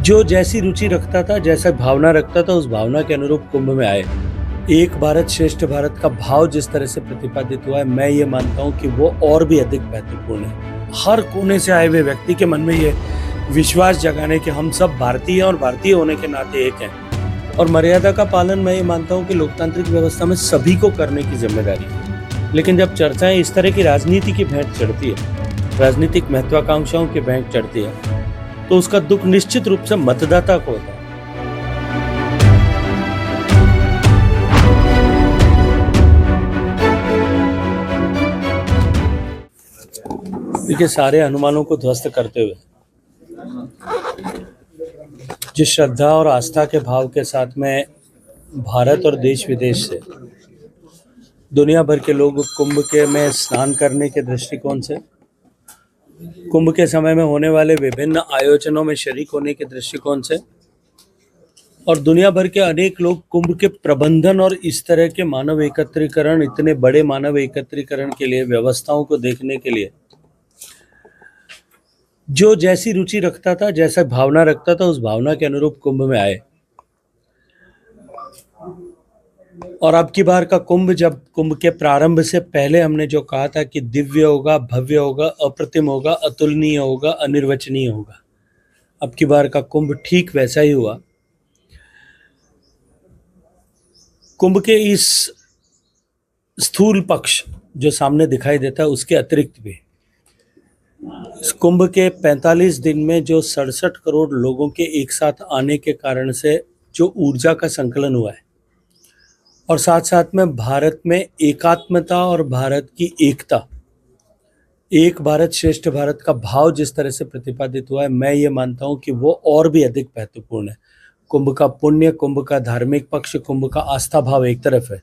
जो जैसी रुचि रखता था, जैसा भावना रखता था, उस भावना के अनुरूप कुंभ में आए। एक भारत श्रेष्ठ भारत का भाव जिस तरह से प्रतिपादित हुआ है, मैं ये मानता हूँ कि वो और भी अधिक महत्वपूर्ण है। हर कोने से आए हुए व्यक्ति के मन में ये विश्वास जगाने कि हम सब भारतीय हैं और भारतीय होने के नाते एक हैं। और मर्यादा का पालन मैं ये मानता हूँ कि लोकतांत्रिक व्यवस्था में सभी को करने की जिम्मेदारी है। लेकिन जब चर्चाएं इस तरह की राजनीति की भेंट चढ़ती है, राजनीतिक महत्वाकांक्षाओं की भेंट चढ़ती है, तो उसका दुख निश्चित रूप से मतदाता को होता है। देखिए, सारे अनुमानों को ध्वस्त करते हुए जिस श्रद्धा और आस्था के भाव के साथ में भारत और देश विदेश से दुनिया भर के लोग कुंभ के में स्नान करने के दृष्टिकोण से, कुंभ के समय में होने वाले विभिन्न आयोजनों में शरीक होने के दृष्टिकोण से, और दुनिया भर के अनेक लोग कुंभ के प्रबंधन और इस तरह के मानव एकत्रीकरण, इतने बड़े मानव एकत्रीकरण के लिए, व्यवस्थाओं को देखने के लिए जो जैसी रुचि रखता था, जैसा भावना रखता था, उस भावना के अनुरूप कुंभ में आए। और अब की बार का कुंभ, जब कुंभ के प्रारंभ से पहले हमने जो कहा था कि दिव्य होगा, भव्य होगा, अप्रतिम होगा, अतुलनीय होगा, अनिर्वचनीय होगा, अब की बार का कुंभ ठीक वैसा ही हुआ। कुंभ के इस स्थूल पक्ष जो सामने दिखाई देता है, उसके अतिरिक्त भी इस कुंभ के 45 दिन में जो 67 करोड़ लोगों के एक साथ आने के कारण से जो ऊर्जा का संकलन हुआ है, और साथ साथ में भारत में एकात्मता और भारत की एकता, एक भारत श्रेष्ठ भारत का भाव जिस तरह से प्रतिपादित हुआ है, मैं ये मानता हूँ कि वो और भी अधिक महत्वपूर्ण है। कुंभ का पुण्य, कुंभ का धार्मिक पक्ष, कुंभ का आस्था भाव एक तरफ है।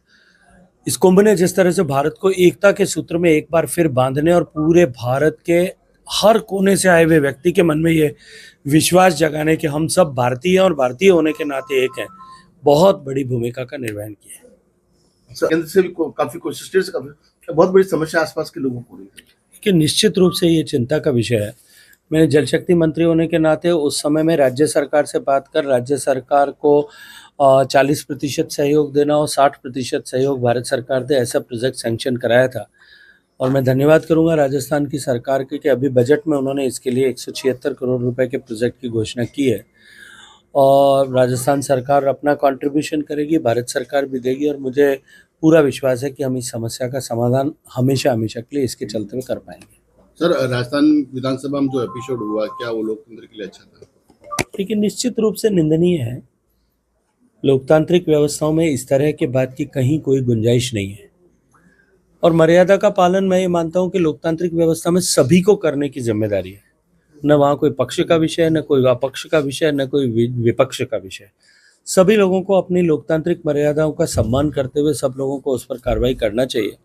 इस कुंभ ने जिस तरह से भारत को एकता के सूत्र में एक बार फिर बांधने और पूरे भारत के हर कोने से आए हुए व्यक्ति के मन में ये विश्वास जगाने कि हम सब भारतीय हैं और भारतीय होने के नाते एक हैं, बहुत बड़ी भूमिका का निर्वहन किया है। केंद्र से भी काफी कोशिश, बहुत बड़ी समस्या आसपास के लोगों को कि निश्चित रूप से ये चिंता का विषय है। मैंने जल शक्ति मंत्री होने के नाते उस समय में राज्य सरकार से बात कर राज्य सरकार को 40% सहयोग देना और 60% सहयोग भारत सरकार दे, ऐसा प्रोजेक्ट सैंक्शन कराया था। और मैं धन्यवाद करूंगा राजस्थान की सरकार के कि अभी बजट में उन्होंने इसके लिए 176 करोड़ रुपए के प्रोजेक्ट की घोषणा की है, और राजस्थान सरकार अपना कंट्रीब्यूशन करेगी, भारत सरकार भी देगी, और मुझे पूरा विश्वास है कि हम इस समस्या का समाधान हमेशा हमेशा के लिए इसके चलते हुए कर पाएंगे। सर, राजस्थान विधानसभा में जो एपिसोड हुआ, क्या वो लोकतंत्र के लिए अच्छा था? लेकिन निश्चित रूप से निंदनीय है। लोकतांत्रिक व्यवस्थाओं में इस तरह के बात की कहीं कोई गुंजाइश नहीं है। और मर्यादा का पालन मैं ये मानता हूँ कि लोकतांत्रिक व्यवस्था में सभी को करने की जिम्मेदारी है। न वहाँ कोई पक्ष का विषय है, न कोई अपक्ष का विषय, न कोई विपक्ष का विषय। सभी लोगों को अपनी लोकतांत्रिक मर्यादाओं का सम्मान करते हुए सब लोगों को उस पर कार्रवाई करना चाहिए।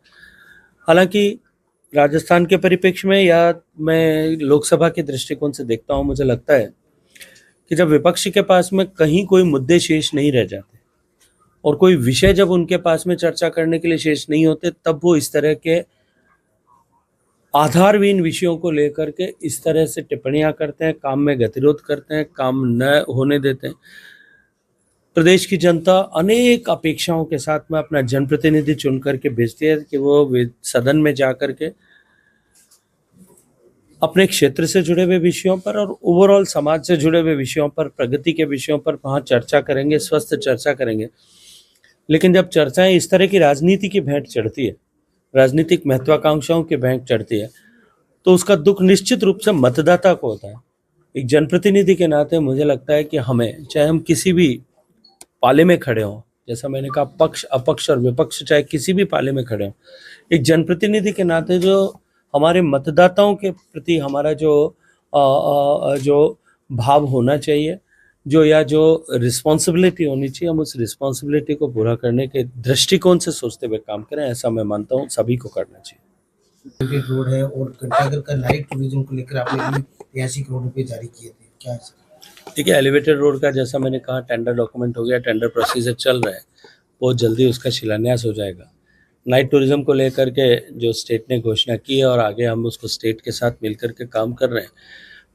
हालांकि राजस्थान के परिप्रेक्ष्य में या मैं लोकसभा के दृष्टिकोण से देखता हूँ, मुझे लगता है कि जब विपक्ष के पास में कहीं कोई मुद्दे शेष नहीं रह जाते और कोई विषय जब उनके पास में चर्चा करने के लिए शेष नहीं होते, तब वो इस तरह के आधारहीन विषयों को लेकर के इस तरह से टिप्पणियां करते हैं, काम में गतिरोध करते हैं, काम न होने देते हैं। प्रदेश की जनता अनेक अपेक्षाओं के साथ में अपना जनप्रतिनिधि चुन करके भेजती है कि वो सदन में जा करके अपने क्षेत्र से जुड़े हुए विषयों पर और ओवरऑल समाज से जुड़े हुए विषयों पर, प्रगति के विषयों पर वहाँ चर्चा करेंगे, स्वस्थ चर्चा करेंगे। लेकिन जब चर्चाएं इस तरह की राजनीति की भेंट चढ़ती है, राजनीतिक महत्वाकांक्षाओं की भेंट चढ़ती है, तो उसका दुख निश्चित रूप से मतदाता को होता है। एक जनप्रतिनिधि के नाते मुझे लगता है कि हमें, चाहे हम किसी भी पाले में खड़े हों, जैसा मैंने कहा पक्ष, अपक्ष और विपक्ष, चाहे किसी भी पाले में खड़े हों, एक जनप्रतिनिधि के नाते जो हमारे मतदाताओं के प्रति हमारा जो भाव होना चाहिए, जो रिस्पॉन्सिबिलिटी होनी चाहिए, हम उस रिस्पॉन्सिबिलिटी को पूरा करने के दृष्टिकोण से सोचते हुए काम करें, ऐसा मैं मानता हूँ सभी को करना चाहिए। रोड है और घंटाघर का नाइट टूरिज्म को लेकर आपने 83 करोड़ रुपए जारी किए थे, क्या है? ठीक है, एलिवेटेड रोड का जैसा मैंने कहा टेंडर डॉक्यूमेंट हो गया, टेंडर प्रोसीजर चल रहा है, बहुत जल्दी उसका शिलान्यास हो जाएगा। नाइट टूरिज्म को लेकर के जो स्टेट ने घोषणा की है और आगे हम उसको स्टेट के साथ मिलकर के काम कर रहे हैं।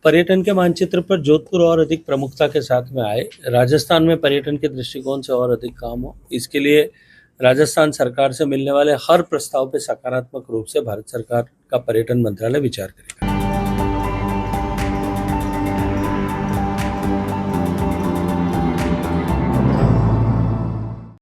पर्यटन के मानचित्र पर जोधपुर और अधिक प्रमुखता के साथ में आए, राजस्थान में पर्यटन के दृष्टिकोण से और अधिक काम हो, इसके लिए राजस्थान सरकार से मिलने वाले हर प्रस्ताव पर सकारात्मक रूप से भारत सरकार का पर्यटन मंत्रालय विचार करेगा।